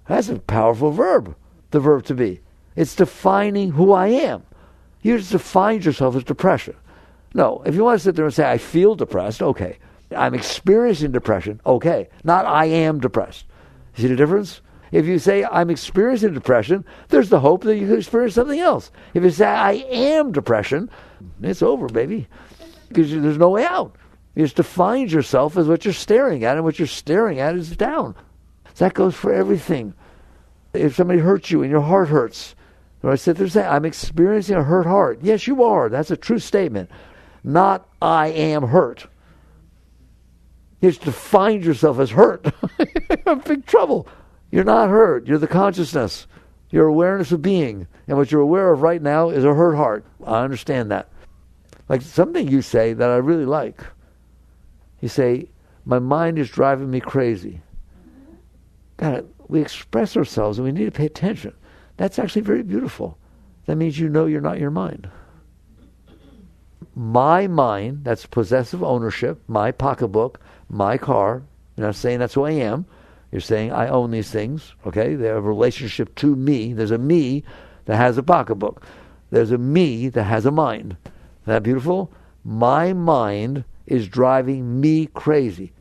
Speaker 1: That's a powerful verb, the verb to be. It's defining who I am. You just defined yourself as depression. No, if you want to sit there and say, I feel depressed, okay. I'm experiencing depression, okay. Not I am depressed. You see the difference? If you say, I'm experiencing depression, there's the hope that you could experience something else. If you say, I am depression, it's over, baby. Because there's no way out. You just defined yourself as what you're staring at, and what you're staring at is down. That goes for everything. If somebody hurts you and your heart hurts, or I sit there and say, I'm experiencing a hurt heart. Yes, you are. That's a true statement. Not I am hurt. You just defined yourself as hurt. You're in big trouble. You're not hurt. You're the consciousness. Your awareness of being. And what you're aware of right now is a hurt heart. I understand that. Like something you say that I really like. You say, my mind is driving me crazy. God, we express ourselves and we need to pay attention. That's actually very beautiful. That means you know you're not your mind. My mind, that's possessive ownership, my pocketbook, my car. You're not saying that's who I am. You're saying I own these things, okay? They have a relationship to me. There's a me that has a pocketbook. There's a me that has a mind. Isn't that beautiful? My mind is driving me crazy.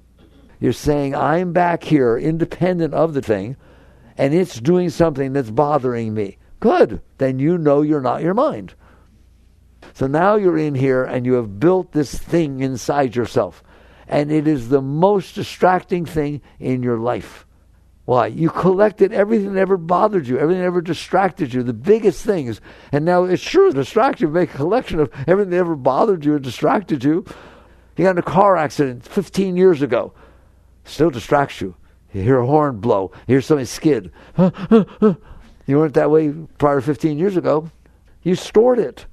Speaker 1: You're saying I'm back here independent of the thing, and it's doing something that's bothering me. Good. Then you know you're not your mind. So now you're in here and you have built this thing inside yourself. And it is the most distracting thing in your life. Why? You collected everything that ever bothered you, everything that ever distracted you, the biggest things. And now it's sure distract you, make a collection of everything that ever bothered you and distracted you. You got in a car accident 15 years ago. Still distracts you. You hear a horn blow. You hear somebody skid. You weren't that way prior to 15 years ago. You stored it.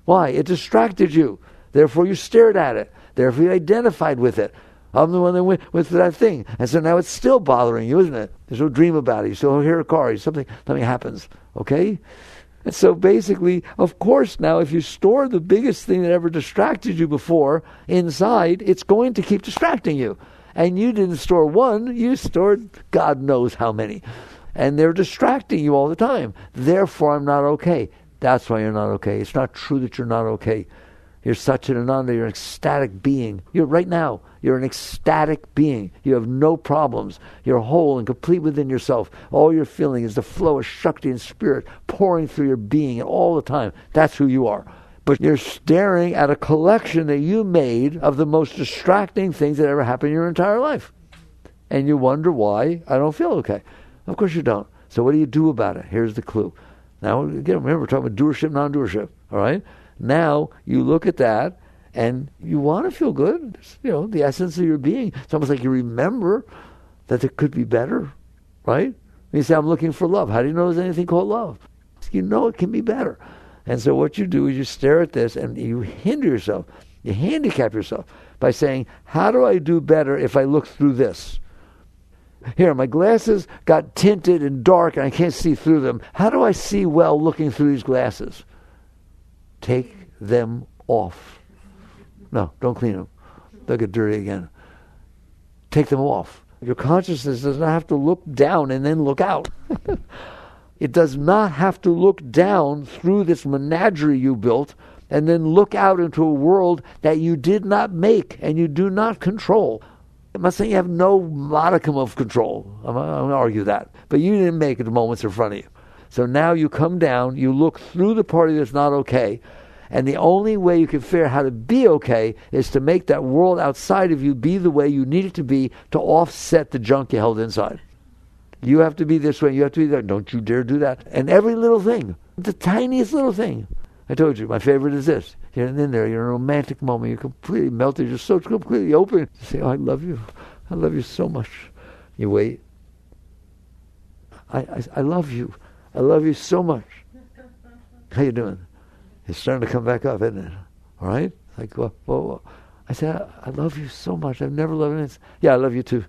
Speaker 1: Why? It distracted you. Therefore you stared at it. Therefore you identified with it. I'm the one that went with that thing. And so now it's still bothering you, isn't it? There's no dream about it. You still hear a car. Something happens. Okay? And so basically, of course now, if you store the biggest thing that ever distracted you before inside, it's going to keep distracting you. And you didn't store one. You stored God knows how many. And they're distracting you all the time. Therefore, I'm not okay. That's why you're not okay. It's not true that you're not okay. You're such an ananda. You're an ecstatic being. You're right now. You're an ecstatic being. You have no problems. You're whole and complete within yourself. All you're feeling is the flow of Shakti and spirit pouring through your being all the time. That's who you are. But you're staring at a collection that you made of the most distracting things that ever happened in your entire life. And you wonder why I don't feel okay. Of course you don't. So what do you do about it? Here's the clue. Now, again, remember, we're talking about doership, non-doership. All right? Now, you look at that, and you want to feel good. It's, the essence of your being. It's almost like you remember that it could be better, right? You say, I'm looking for love. How do you know there's anything called love? You know it can be better. And so what you do is you stare at this, and you hinder yourself. You handicap yourself by saying, how do I do better if I look through this? Here, my glasses got tinted and dark, and I can't see through them. How do I see well looking through these glasses? Take them off. No, don't clean them. They'll get dirty again. Take them off. Your consciousness does not have to look down and then look out. It does not have to look down through this menagerie you built and then look out into a world that you did not make and you do not control. I'm not saying you have no modicum of control. I'm going to argue that. But you didn't make it the moments in front of you. So now you come down, you look through the party that's not okay, and the only way you can figure out how to be okay is to make that world outside of you be the way you need it to be to offset the junk you held inside. You have to be this way, you have to be that. Don't you dare do that. And every little thing, the tiniest little thing. I told you, my favorite is this. You're in there, you're in a romantic moment, you're completely melted, you're so completely open. You say, oh, I love you so much. You wait. I love you. I love you so much. How you doing? It's starting to come back up, isn't it? All right? Like, whoa. I said, I love you so much. I've never loved anyone. Yeah, I love you too.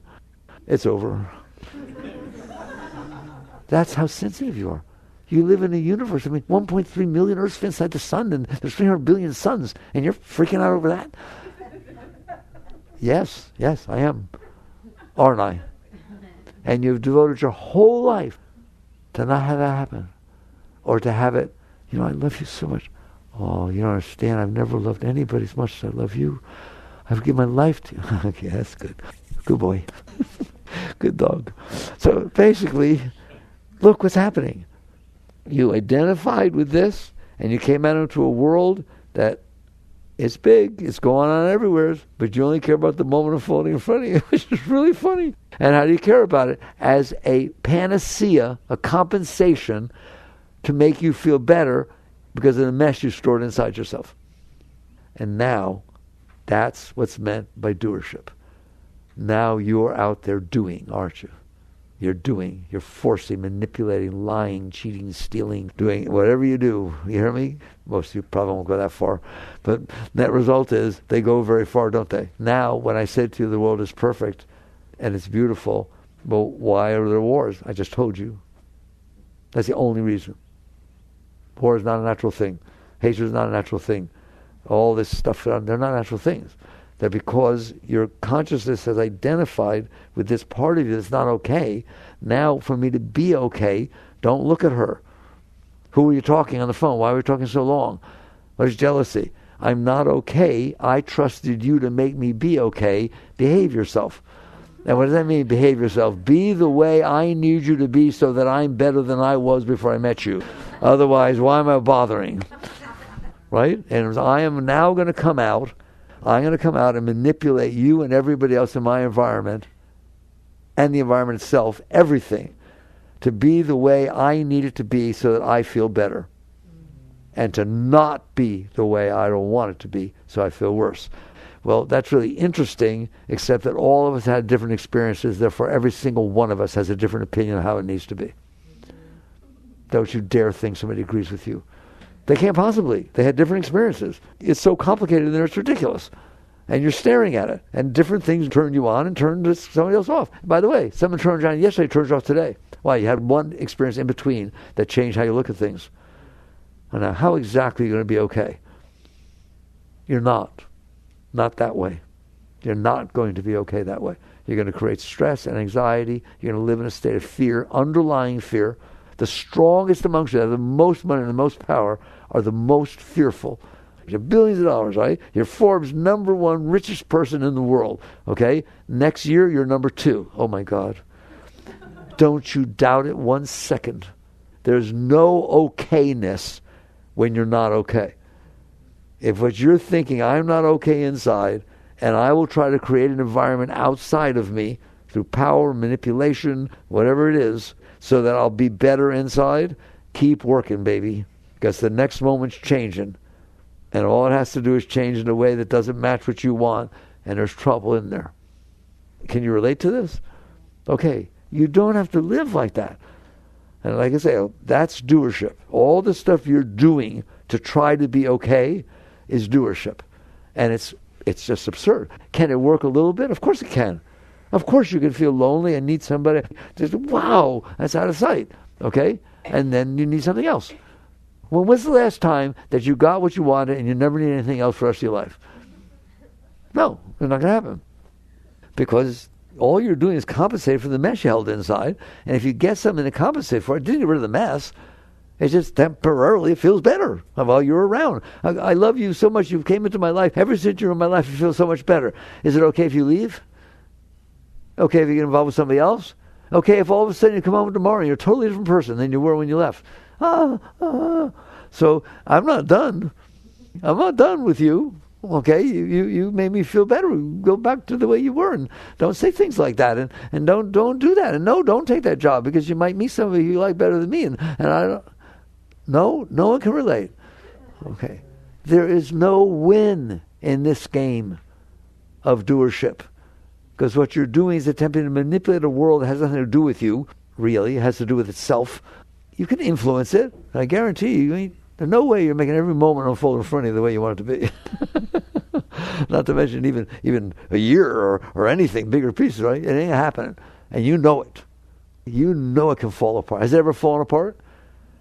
Speaker 1: It's over. That's how sensitive you are. You live in a universe. 1.3 million Earths fit inside the sun, and there's 300 billion suns, and you're freaking out over that? Yes, I am. Aren't I? And you've devoted your whole life to not have that happen. Or to have it, I love you so much. Oh, you don't understand. I've never loved anybody as much as I love you. I've given my life to you. Okay, that's good. Good boy. Good dog. So basically, look what's happening. You identified with this, and you came out into a world that is big, it's going on everywhere, but you only care about the moment unfolding in front of you, which is really funny. And how do you care about it? As a panacea, a compensation to make you feel better because of the mess you stored inside yourself. And now, that's what's meant by doership. Now you're out there doing, aren't you? You're doing. You're forcing, manipulating, lying, cheating, stealing, doing whatever you do. You hear me? Most of you probably won't go that far. But net result is they go very far, don't they? Now, when I say to you the world is perfect and it's beautiful, well, why are there wars? I just told you. That's the only reason. War is not a natural thing. Hatred is not a natural thing. All this stuff, they're not natural things. They're because your consciousness has identified with this part of you that's not okay. Now, for me to be okay, don't look at her. Who are you talking on the phone? Why were you talking so long? There's jealousy. I'm not okay. I trusted you to make me be okay. Behave yourself. And what does that mean, behave yourself? Be the way I need you to be so that I'm better than I was before I met you. Otherwise, why am I bothering? Right? And I am now going to come out. I'm going to come out and manipulate you and everybody else in my environment and the environment itself, everything, to be the way I need it to be so that I feel better. And to not be the way I don't want it to be so I feel worse. Well, that's really interesting, except that all of us had different experiences. Therefore, every single one of us has a different opinion of how it needs to be. Don't you dare think somebody agrees with you. They can't possibly. They had different experiences. It's so complicated and it's ridiculous. And you're staring at it. And different things turn you on and turn somebody else off. By the way, someone turned you on yesterday, turns you off today. Why? You had one experience in between that changed how you look at things. And now, how exactly are you going to be okay? You're not. Not that way. You're not going to be okay that way. You're going to create stress and anxiety. You're going to live in a state of fear, underlying fear. The strongest amongst you, that have the most money and the most power, are the most fearful. You have billions of dollars, right? You're Forbes' ‑1 richest person in the world, okay? Next year, you're number 2. Oh, my God. Don't you doubt it 1 second. There's no okayness when you're not okay. If what you're thinking, I'm not okay inside, and I will try to create an environment outside of me through power, manipulation, whatever it is, so that I'll be better inside, keep working, baby. Because the next moment's changing. And all it has to do is change in a way that doesn't match what you want, and there's trouble in there. Can you relate to this? Okay, you don't have to live like that. And like I say, that's doership. All the stuff you're doing to try to be okay is doership. And it's just absurd. Can it work a little bit? Of course it can. Of course you can feel lonely and need somebody. Just, wow, that's out of sight. Okay? And then you need something else. When was the last time that you got what you wanted and you never need anything else for the rest of your life? No, it's not going to happen. Because all you're doing is compensate for the mess you held inside. And if you get something to compensate for it, didn't get rid of the mess. It's just temporarily it feels better while you're around. I love you so much. You came into my life. Ever since you're in my life, it feels so much better. Is it okay if you leave? Okay if you get involved with somebody else? Okay if all of a sudden you come home tomorrow and you're a totally different person than you were when you left? So I'm not done. I'm not done with you. Okay, you made me feel better. Go back to the way you were, and don't say things like that, and don't do that. And no, don't take that job because you might meet somebody you like better than me. And I don't. No one can relate. Okay, there is no win in this game of doership. Because what you're doing is attempting to manipulate a world that has nothing to do with you, really. It has to do with itself. You can influence it. I guarantee you, there's no way you're making every moment unfold in front of you the way you want it to be. Not to mention even a year or anything, bigger pieces, right? It ain't happening. And you know it. You know it can fall apart. Has it ever fallen apart?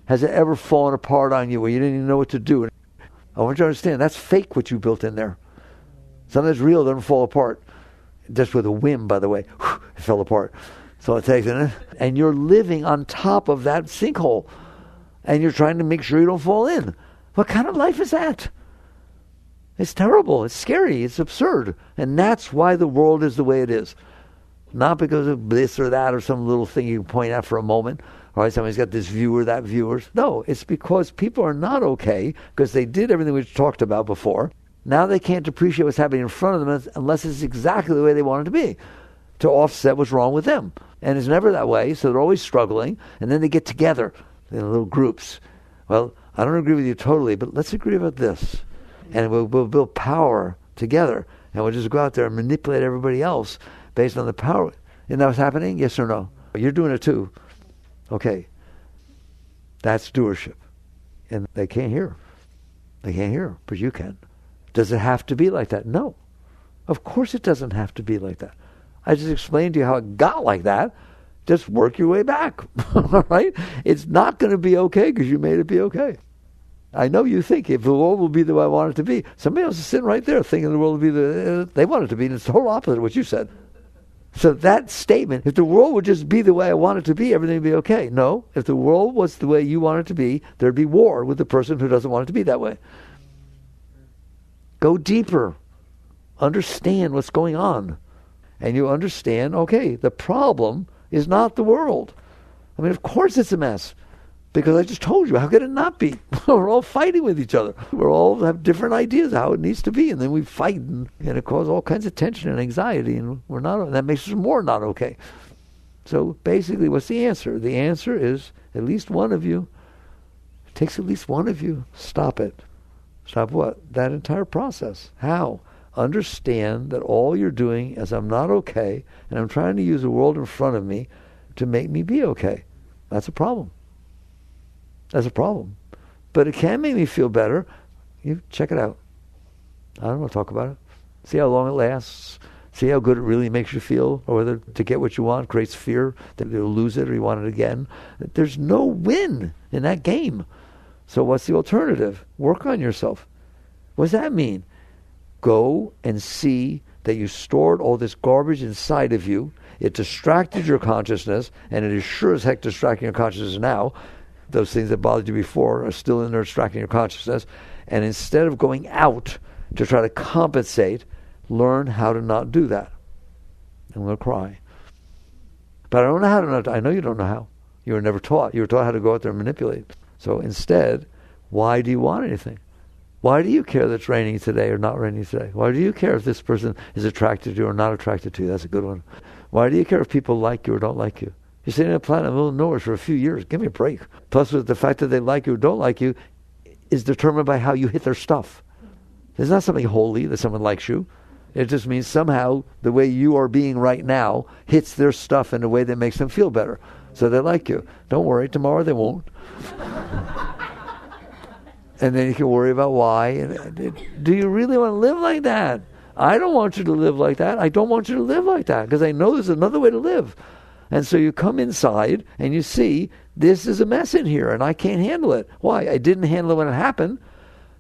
Speaker 1: Has it ever fallen apart on you where you didn't even know what to do? I want you to understand, that's fake what you built in there. Something that's real doesn't fall apart. Just with a whim, by the way, it fell apart. So it takes it, and you're living on top of that sinkhole, and you're trying to make sure you don't fall in. What kind of life is that? It's terrible. It's scary. It's absurd, and that's why the world is the way it is. Not because of this or that or some little thing you can point out for a moment. All right, somebody's got this viewer, that viewer. No, it's because people are not okay because they did everything we talked about before. Now they can't appreciate what's happening in front of them unless it's exactly the way they want it to be, to offset what's wrong with them. And it's never that way, so they're always struggling, and then they get together in little groups. Well, I don't agree with you totally, but let's agree about this. And we'll build power together, and we'll just go out there and manipulate everybody else based on the power. Isn't that what's happening? Yes or no? You're doing it too. Okay. That's doership. And they can't hear. They can't hear, but you can. Does it have to be like that? No. Of course it doesn't have to be like that. I just explained to you how it got like that. Just work your way back. All right? It's not going to be okay because you made it be okay. I know you think if the world will be the way I want it to be. Somebody else is sitting right there thinking the world will be they want it to be, and it's the whole opposite of what you said. So that statement, if the world would just be the way I want it to be, everything would be okay. No, if the world was the way you want it to be, there'd be war with the person who doesn't want it to be that way. Go deeper. Understand what's going on. And you understand, okay, the problem is not the world. I mean, of course it's a mess. Because I just told you, how could it not be? We're all fighting with each other. We all have different ideas how it needs to be, and then we fight, and it causes all kinds of tension and anxiety, and that makes us more not okay. So basically, what's the answer? The answer is at least one of you. It takes at least one of you. Stop it. Stop what? That entire process. How? Understand that all you're doing is I'm not okay, and I'm trying to use the world in front of me to make me be okay. That's a problem. That's a problem. But it can make me feel better. You check it out. I don't want to talk about it. See how long it lasts. See how good it really makes you feel. Or whether to get what you want creates fear that you'll lose it or you want it again. There's no win in that game. So what's the alternative? Work on yourself. What does that mean? Go and see that you stored all this garbage inside of you. It distracted your consciousness, and it is sure as heck distracting your consciousness now. Those things that bothered you before are still in there distracting your consciousness. And instead of going out to try to compensate, learn how to not do that. I'm going to cry. But I don't know how to not. I know you don't know how. You were never taught. You were taught how to go out there and manipulate. So instead, why do you want anything? Why do you care that it's raining today or not raining today? Why do you care if this person is attracted to you or not attracted to you? That's a good one. Why do you care if people like you or don't like you? You're sitting on a planet in the middle of nowhere for a few years. Give me a break. Plus, with the fact that they like you or don't like you is determined by how you hit their stuff. It's not something holy that someone likes you. It just means somehow the way you are being right now hits their stuff in a way that makes them feel better. So they like you. Don't worry, tomorrow they won't. And then you can worry about why. Do you really want to live like that? I don't want you to live like that. I don't want you to live like that because I know there's another way to live. And so you come inside and you see this is a mess in here and I can't handle it. Why? I didn't handle it when it happened.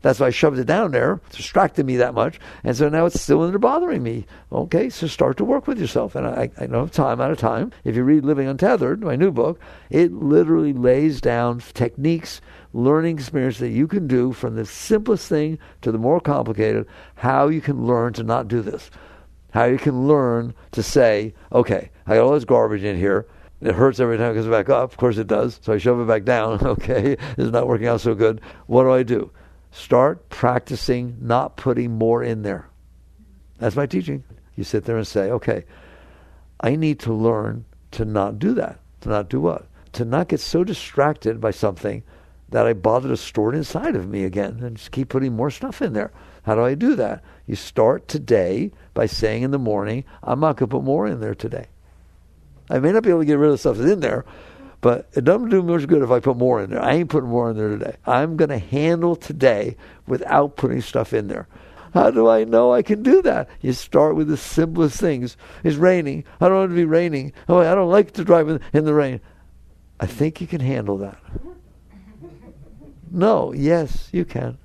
Speaker 1: That's why I shoved it down there. It distracted me that much. And so now it's still in there bothering me. Okay, so start to work with yourself. And I know time out of time, if you read Living Untethered, my new book, it literally lays down techniques, learning experience that you can do from the simplest thing to the more complicated, how you can learn to not do this. How you can learn to say, okay, I got all this garbage in here. It hurts every time it goes back up. Of course it does. So I shove it back down. Okay, it's not working out so good. What do? Start practicing not putting more in there. That's my teaching. You sit there and say, okay, I need to learn to not do that. To not do what? To not get so distracted by something that I bother to store it inside of me again and just keep putting more stuff in there. How do I do that? You start today by saying in the morning, I'm not going to put more in there today. I may not be able to get rid of stuff that's in there, but it doesn't do much good if I put more in there. I ain't putting more in there today. I'm going to handle today without putting stuff in there. How do I know I can do that? You start with the simplest things. It's raining. I don't want it to be raining. Oh, I don't like to drive in the rain. I think you can handle that. No, yes, you can.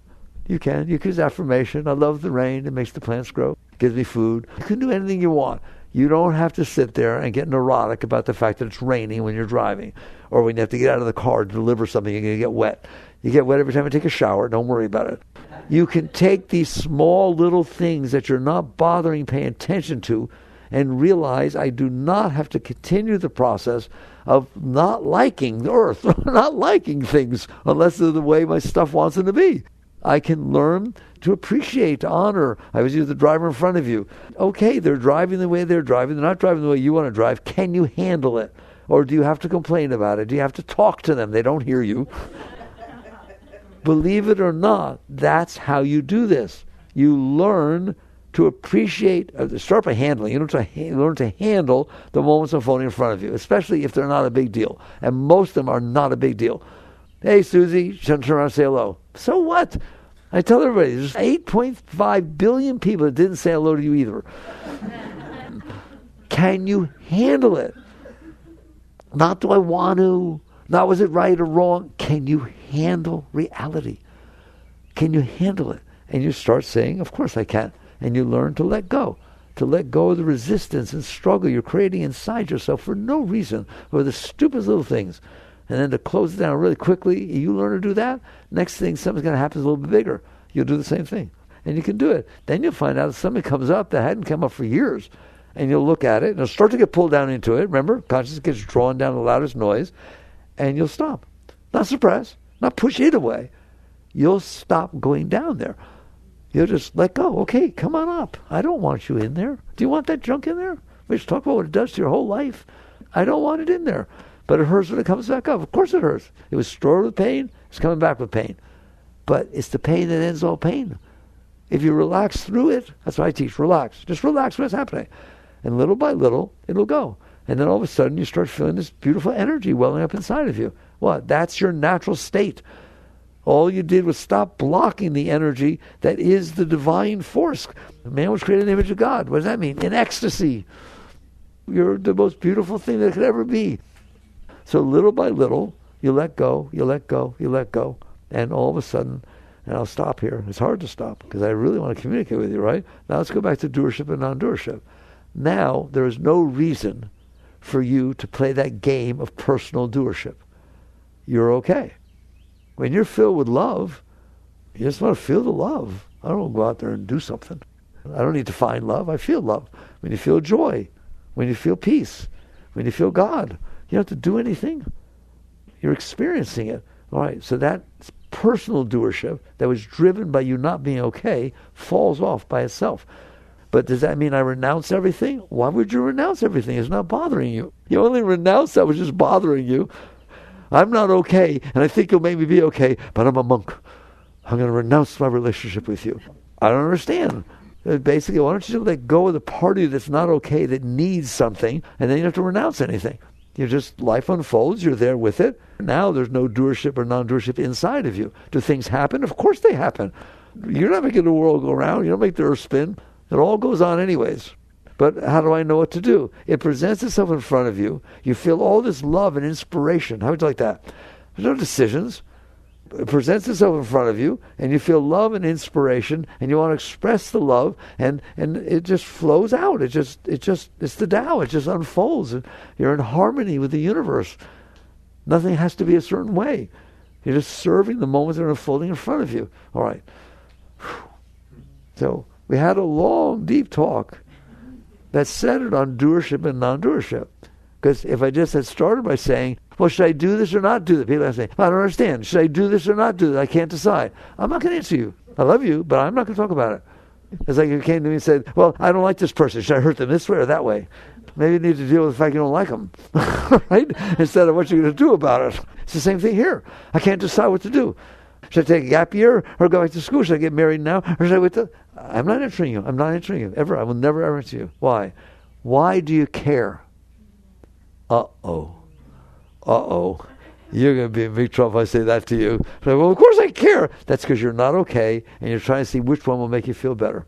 Speaker 1: You can. You can use affirmation. I love the rain. It makes the plants grow. It gives me food. You can do anything you want. You don't have to sit there and get neurotic about the fact that it's raining when you're driving or when you have to get out of the car to deliver something, you're going to get wet. You get wet every time you take a shower. Don't worry about it. You can take these small little things that you're not bothering paying attention to and realize I do not have to continue the process of not liking the earth, not liking things unless they're the way my stuff wants them to be. I can learn to appreciate, to honor. I was the driver in front of you. Okay, they're driving the way they're driving. They're not driving the way you want to drive. Can you handle it? Or do you have to complain about it? Do you have to talk to them? They don't hear you. Believe it or not, that's how you do this. You learn to appreciate, start by handling. You learn to handle the moments unfolding in front of you, especially if they're not a big deal. And most of them are not a big deal. Hey, Susie, turn around and say hello. So what? I tell everybody, there's 8.5 billion people that didn't say hello to you either. Can you handle it? Not do I want to, not was it right or wrong. Can you handle reality? Can you handle it? And you start saying, of course I can. And you learn to let go of the resistance and struggle you're creating inside yourself for no reason, or the stupidest little things. And then to close it down really quickly, you learn to do that, next thing, something's going to happen a little bit bigger. You'll do the same thing. And you can do it. Then you'll find out if something comes up that hadn't come up for years, and you'll look at it, and it'll start to get pulled down into it. Remember, consciousness gets drawn down to the loudest noise, and you'll stop. Not suppress, not push it away. You'll stop going down there. You'll just let go. Okay, come on up. I don't want you in there. Do you want that junk in there? We just talk about what it does to your whole life. I don't want it in there. But it hurts when it comes back up. Of course it hurts. It was stored with pain. It's coming back with pain. But it's the pain that ends all pain. If you relax through it, that's what I teach. Relax. Just relax when it's happening. And little by little, it'll go. And then all of a sudden, you start feeling this beautiful energy welling up inside of you. What? That's your natural state. All you did was stop blocking the energy that is the divine force. Man was created in the image of God. What does that mean? In ecstasy. You're the most beautiful thing that could ever be. So little by little, you let go, you let go, you let go. And all of a sudden, and I'll stop here. It's hard to stop because I really want to communicate with you, right? Now let's go back to doership and non-doership. Now there is no reason for you to play that game of personal doership. You're okay. When you're filled with love, you just want to feel the love. I don't go out there and do something. I don't need to find love. I feel love. When you feel joy, when you feel peace, when you feel God, you don't have to do anything. You're experiencing it. All right, so that personal doership that was driven by you not being okay falls off by itself. But does that mean I renounce everything? Why would you renounce everything? It's not bothering you. You only renounce that was just bothering you. I'm not okay, and I think you'll make me be okay, but I'm a monk. I'm going to renounce my relationship with you. I don't understand. Basically, why don't you let go of the part of you that's not okay, that needs something, and then you don't have to renounce anything. Life unfolds, you're there with it. Now there's no doership or non-doership inside of you. Do things happen? Of course they happen. You're not making the world go round. You don't make the earth spin. It all goes on anyways. But how do I know what to do? It presents itself in front of you. You feel all this love and inspiration. How would you like that? There's no decisions. It presents itself in front of you, and you feel love and inspiration, and you want to express the love, and it just flows out. It's the Tao. It just unfolds, and you're in harmony with the universe. Nothing has to be a certain way. You're just serving the moments that are unfolding in front of you. All right. So we had a long, deep talk that centered on doership and non-doership. Because if I just had started by saying, well, should I do this or not do this? People are saying, I don't understand. Should I do this or not do this? I can't decide. I'm not going to answer you. I love you, but I'm not going to talk about it. It's like you came to me and said, well, I don't like this person. Should I hurt them this way or that way? Maybe you need to deal with the fact you don't like them, right? Instead of what you're going to do about it. It's the same thing here. I can't decide what to do. Should I take a gap year or go back to school? Should I get married now? Or should I wait till... I'm not answering you. I'm not answering you. Ever. I will never ever answer you. Why? Why do you care? Uh-oh. You're going to be in big trouble if I say that to you. Like, well, of course I care. That's because you're not okay, and you're trying to see which one will make you feel better.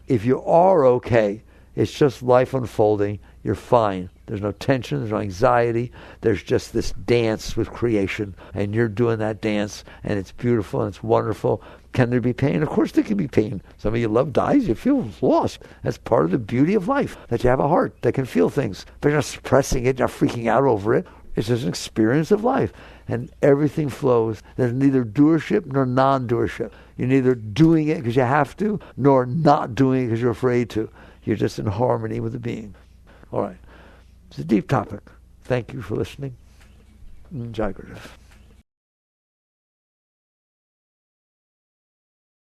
Speaker 1: If you are okay, it's just life unfolding. You're fine. There's no tension. There's no anxiety. There's just this dance with creation, and you're doing that dance, and it's beautiful, and it's wonderful. Can there be pain? Of course there can be pain. Somebody you love dies, you feel lost. That's part of the beauty of life, that you have a heart that can feel things. But you're not suppressing it, you're not freaking out over it. It's just an experience of life. And everything flows. There's neither doership nor non-doership. You're neither doing it because you have to, nor not doing it because you're afraid to. You're just in harmony with the being. All right. It's a deep topic. Thank you for listening. Jai Gurudev.